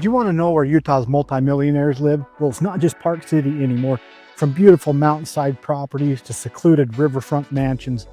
you want to know where Utah's multimillionaires live? Well, it's not just Park City anymore. From beautiful mountainside properties to secluded riverfront mansions,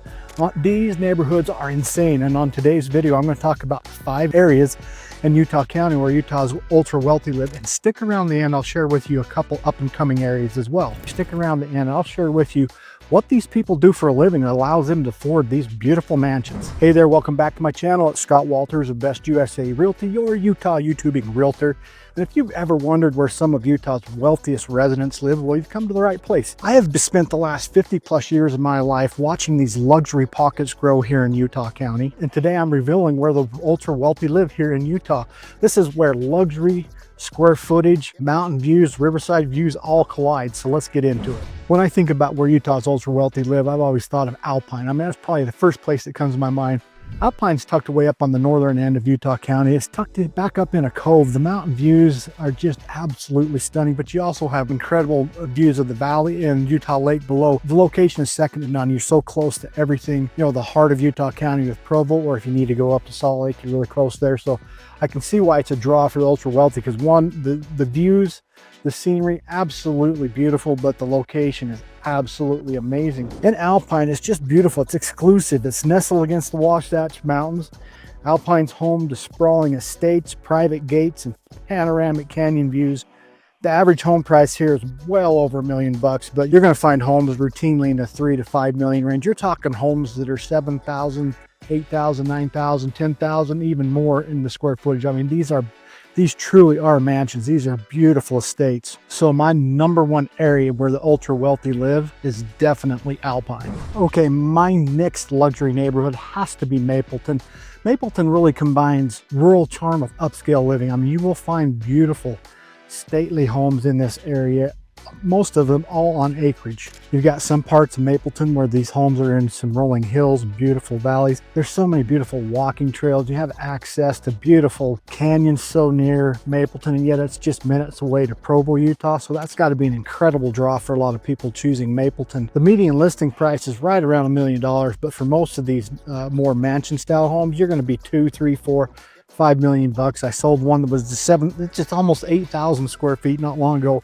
these neighborhoods are insane. And on today's video, I'm going to talk about 5 areas in Utah County where Utah's ultra wealthy live. And stick around the end, I'll share with you a couple up and coming areas as well. Stick around the end, I'll share with you what these people do for a living that allows them to afford these beautiful mansions. Hey there, welcome back to my channel. It's Scott Walters of Best USA Realty, your Utah YouTubing realtor. And if you've ever wondered where some of Utah's wealthiest residents live, well, you've come to the right place. I have spent the last 50 plus years of my life watching these luxury pockets grow here in Utah County. And today I'm revealing where the ultra wealthy live here in Utah. This is where luxury, square footage, mountain views, riverside views all collide. So let's get into it. When I think about where Utah's ultra wealthy live, I've always thought of Alpine. I mean, that's probably the first place that comes to my mind. Alpine's tucked away up on the northern end of Utah County. It's tucked back up in a cove. The mountain views are just absolutely stunning, but you also have incredible views of the valley and Utah Lake below. The location is second to none. You're so close to everything, you know, the heart of Utah County with Provo, or if you need to go up to Salt Lake, you're really close there. So I can see why it's a draw for the ultra wealthy, because one, the views, the scenery, absolutely beautiful, but the location is absolutely amazing. In Alpine, it's just beautiful. It's exclusive. It's nestled against the Wasatch Mountains. Alpine's home to sprawling estates, private gates, and panoramic canyon views. The average home price here is well over $1 million, but you're going to find homes routinely in the 3 to 5 million range. You're talking homes that are 7,000, 8,000, 9,000, 10,000, even more in the square footage. I mean, these truly are mansions. These are beautiful estates. So my number one area where the ultra wealthy live is definitely Alpine. Okay, my next luxury neighborhood has to be Mapleton. Mapleton really combines rural charm with upscale living. I mean, you will find beautiful, stately homes in this area. Most of them all on acreage. You've got some parts of Mapleton where these homes are in some rolling hills, beautiful valleys. There's so many beautiful walking trails. You have access to beautiful canyons so near Mapleton, and yet it's just minutes away to Provo, Utah. So that's got to be an incredible draw for a lot of people choosing Mapleton. The median listing price is right around $1 million, but for most of these more mansion style homes, you're going to be 2, 3, 4, 5 million bucks. I sold one that was just almost 8,000 square feet not long ago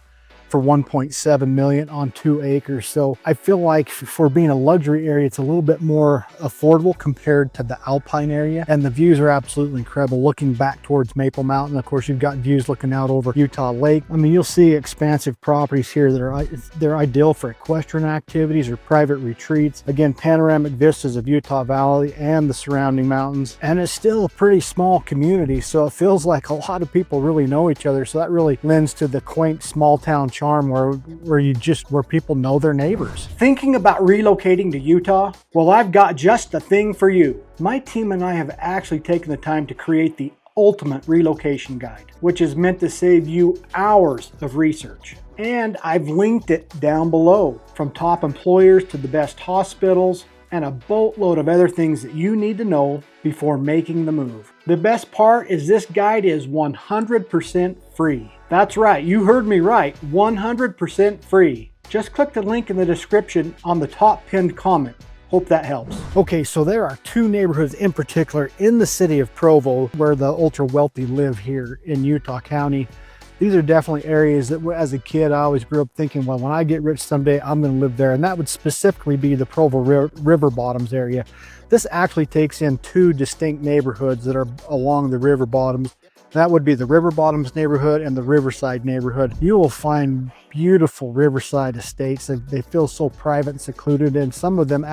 for 1.7 million on 2 acres. So I feel like for being a luxury area, it's a little bit more affordable compared to the Alpine area. And the views are absolutely incredible. Looking back towards Maple Mountain, of course, you've got views looking out over Utah Lake. I mean, you'll see expansive properties here that they're ideal for equestrian activities or private retreats. Again, panoramic vistas of Utah Valley and the surrounding mountains. And it's still a pretty small community, so it feels like a lot of people really know each other. So that really lends to the quaint small town charm where people know their neighbors. Thinking about relocating to Utah? Well, I've got just the thing for you. My team and I have actually taken the time to create the ultimate relocation guide, which is meant to save you hours of research. And I've linked it down below, from top employers to the best hospitals, and a boatload of other things that you need to know before making the move. The best part is this guide is 100% free. That's right, you heard me right, 100% free. Just click the link in the description on the top pinned comment. Hope that helps. Okay, so there are 2 neighborhoods in particular in the city of Provo where the ultra wealthy live here in Utah County. These are definitely areas that as a kid, I always grew up thinking, well, when I get rich someday, I'm going to live there. And that would specifically be the Provo River Bottoms area. This actually takes in 2 distinct neighborhoods that are along the river bottoms. That would be the River Bottoms neighborhood and the Riverside neighborhood. You will find beautiful riverside estates. They feel so private and secluded, and some of them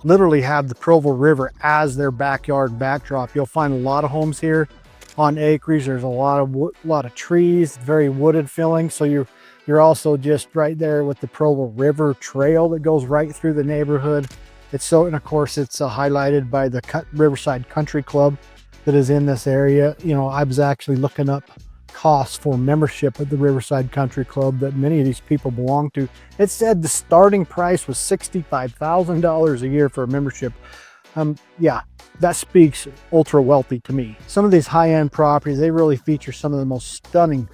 literally have the Provo River as their backyard backdrop. You'll find a lot of homes here on acreage. There's a lot of trees, very wooded feeling. So you're also just right there with the Provo River Trail that goes right through the neighborhood. And of course, it's highlighted by the Riverside Country Club that is in this area. You know, I was actually looking up costs for membership at the Riverside Country Club that many of these people belong to. It said the starting price was $65,000 a year for a membership. Yeah, that speaks ultra wealthy to me. Some of these high-end properties, they really feature some of the most stunning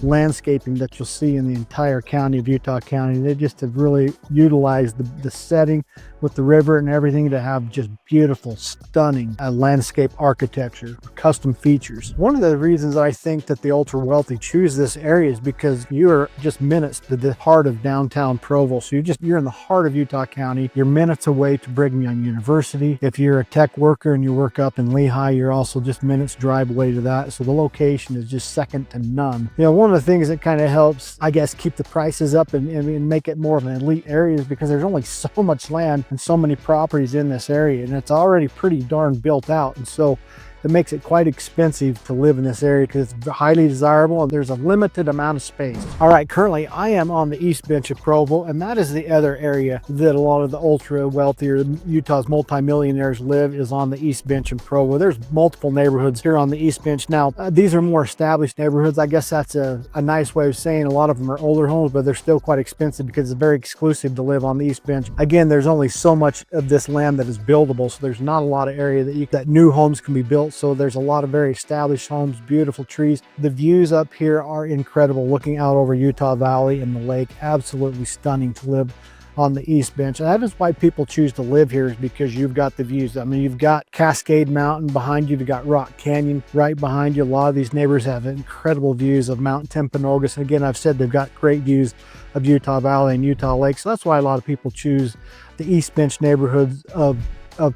landscaping that you'll see in the entire county of Utah County. They just have really utilized the setting with the river and everything to have just beautiful, stunning landscape architecture, custom features. One of the reasons I think that the ultra wealthy choose this area is because you're just minutes to the heart of downtown Provo. So you're in the heart of Utah County. You're minutes away to Brigham Young University. If you're a tech worker and you work up in Lehi, you're also just minutes drive away to that. So the location is just second to none. You know, one of the things that kind of helps, I guess, keep the prices up and make it more of an elite area is because there's only so much land and so many properties in this area, and it's already pretty darn built out. And so it makes it quite expensive to live in this area because it's highly desirable and there's a limited amount of space. All right, currently I am on the East Bench of Provo, and that is the other area that a lot of the ultra wealthier Utah's multimillionaires live, is on the East Bench in Provo. There's multiple neighborhoods here on the East Bench. Now, these are more established neighborhoods. I guess that's a nice way of saying a lot of them are older homes, but they're still quite expensive because it's very exclusive to live on the East Bench. Again, there's only so much of this land that is buildable, so there's not a lot of area that new homes can be built. So there's a lot of very established homes, beautiful trees. The views up here are incredible, looking out over Utah Valley and the lake. Absolutely stunning to live on the East Bench. And that is why people choose to live here, is because you've got the views. I mean, you've got Cascade Mountain behind you, you've got Rock Canyon right behind you. A lot of these neighbors have incredible views of Mount Timpanogos. And again, I've said they've got great views of Utah Valley and Utah Lake. So that's why a lot of people choose the East Bench neighborhoods of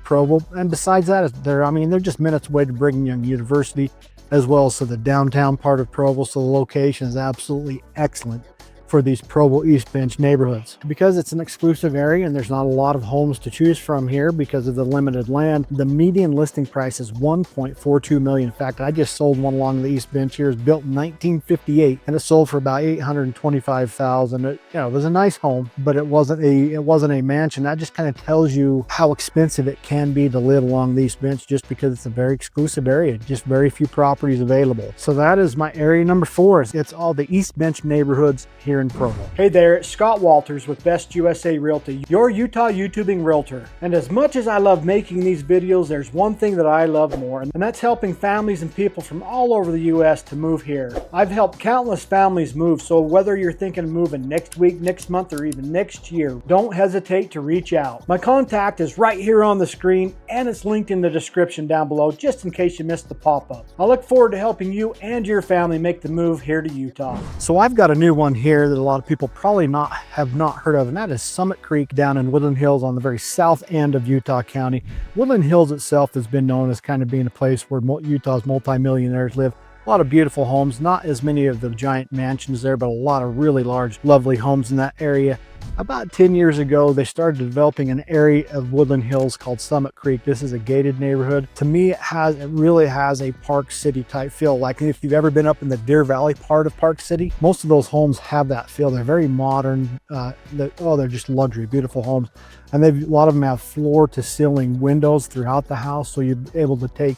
Provo. And besides that, they're just minutes away to Brigham Young University, as well as to the downtown part of Provo. So the location is absolutely excellent for these Provo East Bench neighborhoods. Because it's an exclusive area and there's not a lot of homes to choose from here because of the limited land, the median listing price is $1.42 million. In fact, I just sold one along the East Bench here. It's built in 1958 and it sold for about $825,000. It was a nice home, but it wasn't a mansion. That just kind of tells you how expensive it can be to live along the East Bench, just because it's a very exclusive area, just very few properties available. So that is my area number 4. It's all the East Bench neighborhoods here in Provo. Hey there, it's Scott Walters with Best USA Realty, your Utah YouTubing realtor. And as much as I love making these videos, there's one thing that I love more, and that's helping families and people from all over the US to move here. I've helped countless families move, so whether you're thinking of moving next week, next month, or even next year, don't hesitate to reach out. My contact is right here on the screen, and it's linked in the description down below, just in case you missed the pop-up. I look forward to helping you and your family make the move here to Utah. So I've got a new one here that a lot of people probably have not heard of, and that is Summit Creek down in Woodland Hills on the very south end of Utah County. Woodland Hills itself has been known as kind of being a place where Utah's multimillionaires live. A lot of beautiful homes, not as many of the giant mansions there, but a lot of really large, lovely homes in that area. About 10 years ago, they started developing an area of Woodland Hills called Summit Creek. This is a gated neighborhood. To me, it really has a Park City type feel. Like if you've ever been up in the Deer Valley part of Park City, most of those homes have that feel. They're very modern. They're just luxury, beautiful homes. And a lot of them have floor to ceiling windows throughout the house, so you're able to take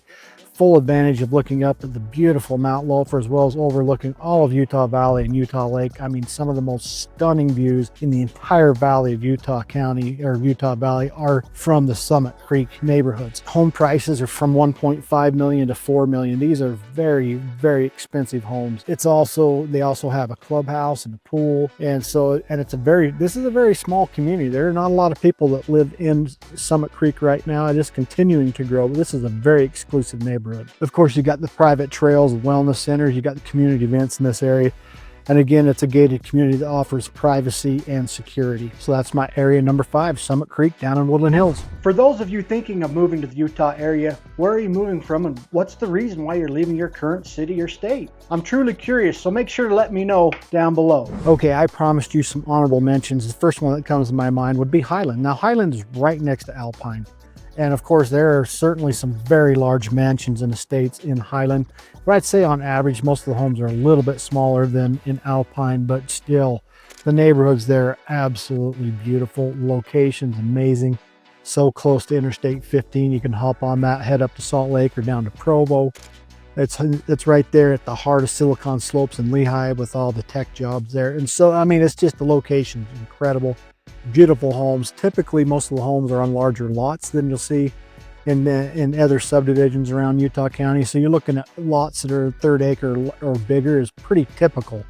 full advantage of looking up at the beautiful Mount Loafer, as well as overlooking all of Utah Valley and Utah Lake. I mean, some of the most stunning views in the entire valley of Utah County, or Utah Valley, are from the Summit Creek neighborhoods. Home prices are from $1.5 million to $4 million. These are very, very expensive homes. They also have a clubhouse and a pool. And this is a very small community. There are not a lot of people that live in Summit Creek right now. It is continuing to grow, but this is a very exclusive neighborhood. Of course, you got the private trails, wellness centers, you got the community events in this area. And again, it's a gated community that offers privacy and security. So that's my area number 5, Summit Creek down in Woodland Hills. For those of you thinking of moving to the Utah area, where are you moving from and what's the reason why you're leaving your current city or state? I'm truly curious, so make sure to let me know down below. Okay, I promised you some honorable mentions. The first one that comes to my mind would be Highland. Now, Highland is right next to Alpine. And of course, there are certainly some very large mansions and estates in Highland. But I'd say on average, most of the homes are a little bit smaller than in Alpine, but still, the neighborhoods there are absolutely beautiful. Location's amazing. So close to Interstate 15, you can hop on that, head up to Salt Lake or down to Provo. It's right there at the heart of Silicon Slopes and Lehi with all the tech jobs there. And so, I mean, it's just, the location's incredible. Beautiful homes. Typically, most of the homes are on larger lots than you'll see in other subdivisions around Utah County. So you're looking at lots that are 1/3 acre or bigger is pretty typical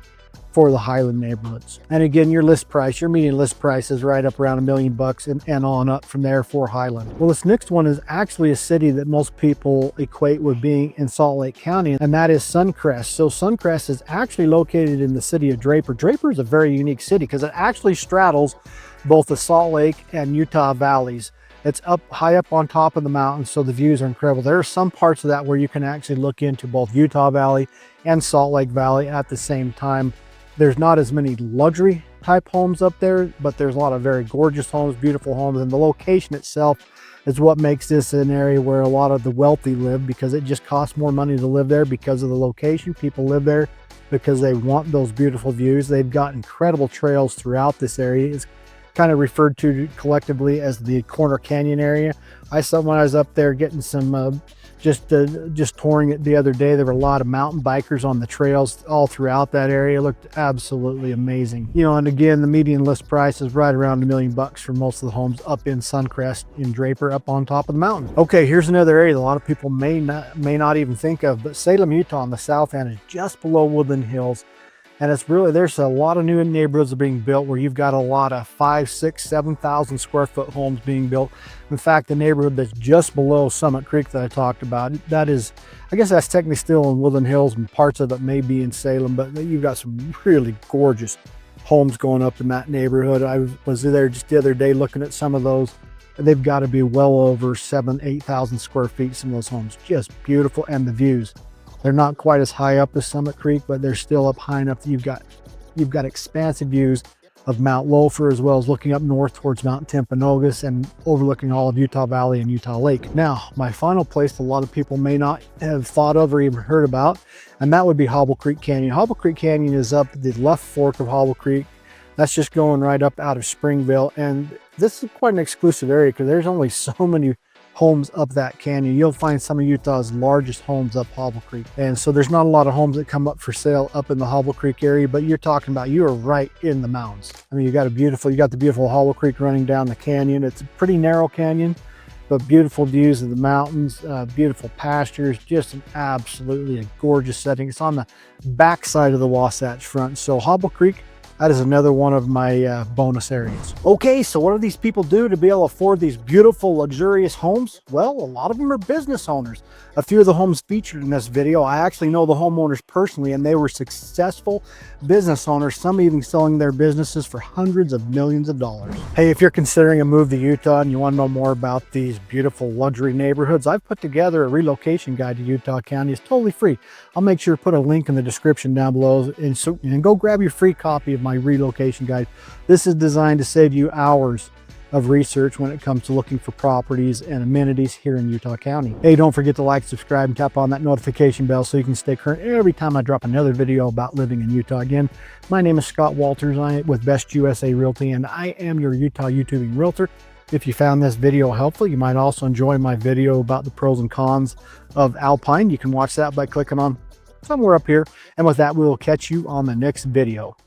for the Highland neighborhoods. And again, your list price, your median list price is right up around $1 million and on up from there for Highland. Well, this next one is actually a city that most people equate with being in Salt Lake County, and that is Suncrest. So Suncrest is actually located in the city of Draper. Draper is a very unique city because it actually straddles both the Salt Lake and Utah valleys. It's up high up on top of the mountain, so the views are incredible. There are some parts of that where you can actually look into both Utah Valley and Salt Lake Valley at the same time. There's not as many luxury type homes up there, but there's a lot of very gorgeous homes, beautiful homes, and the location itself is what makes this an area where a lot of the wealthy live, because it just costs more money to live there because of the location. People live there because they want those beautiful views. They've got incredible trails throughout this area. It's kind of referred to collectively as the Corner Canyon area. I saw when I was up there getting some just touring it the other day, there were a lot of mountain bikers on the trails all throughout that area. It looked absolutely amazing. You know, and again, the median list price is right around $1 million for most of the homes up in Suncrest in Draper, up on top of the mountain. Okay, here's another area that a lot of people may not even think of, but Salem, Utah on the south end is just below Woodland Hills. And it's really, there's a lot of new neighborhoods being built where you've got a lot of 5,000, 6,000, 7,000 square foot homes being built. In fact, the neighborhood that's just below Summit Creek that I talked about, that is, I guess that's technically still in Woodland Hills, and parts of it may be in Salem, but you've got some really gorgeous homes going up in that neighborhood. I was there just the other day looking at some of those. They've got to be well over 7,000, 8,000 square feet, some of those homes. Just beautiful, and the views. They're not quite as high up as Summit Creek, but they're still up high enough that you've got expansive views of Mount Loafer, as well as looking up north towards Mount Timpanogos and overlooking all of Utah Valley and Utah Lake. Now, my final place a lot of people may not have thought of or even heard about, and that would be Hobble Creek Canyon. Hobble Creek Canyon is up the left fork of Hobble Creek. That's just going right up out of Springville, and this is quite an exclusive area because there's only so many homes up that canyon. You'll find some of Utah's largest homes up Hobble Creek, and so there's not a lot of homes that come up for sale up in the Hobble Creek area, but you're talking about, you are right in the mountains. I mean, you got the beautiful Hobble Creek running down the canyon. It's a pretty narrow canyon, but beautiful views of the mountains, beautiful pastures, just absolutely a gorgeous setting. It's on the back side of the Wasatch Front. So Hobble Creek, that is another one of my bonus areas. Okay, so what do these people do to be able to afford these beautiful, luxurious homes? Well, a lot of them are business owners. A few of the homes featured in this video, I actually know the homeowners personally, and they were successful business owners, some even selling their businesses for hundreds of millions of dollars. Hey, if you're considering a move to Utah and you want to know more about these beautiful luxury neighborhoods, I've put together a relocation guide to Utah County. It's totally free. I'll make sure to put a link in the description down below, and go grab your free copy of my relocation guide. This is designed to save you hours of research when it comes to looking for properties and amenities here in Utah County. Hey, don't forget to like, subscribe, and tap on that notification bell so you can stay current every time I drop another video about living in Utah. Again, my name is Scott Walters. I'm with Best USA Realty, and I am your Utah YouTubing realtor. If you found this video helpful, you might also enjoy my video about the pros and cons of Alpine. You can watch that by clicking on somewhere up here. And with that, we will catch you on the next video.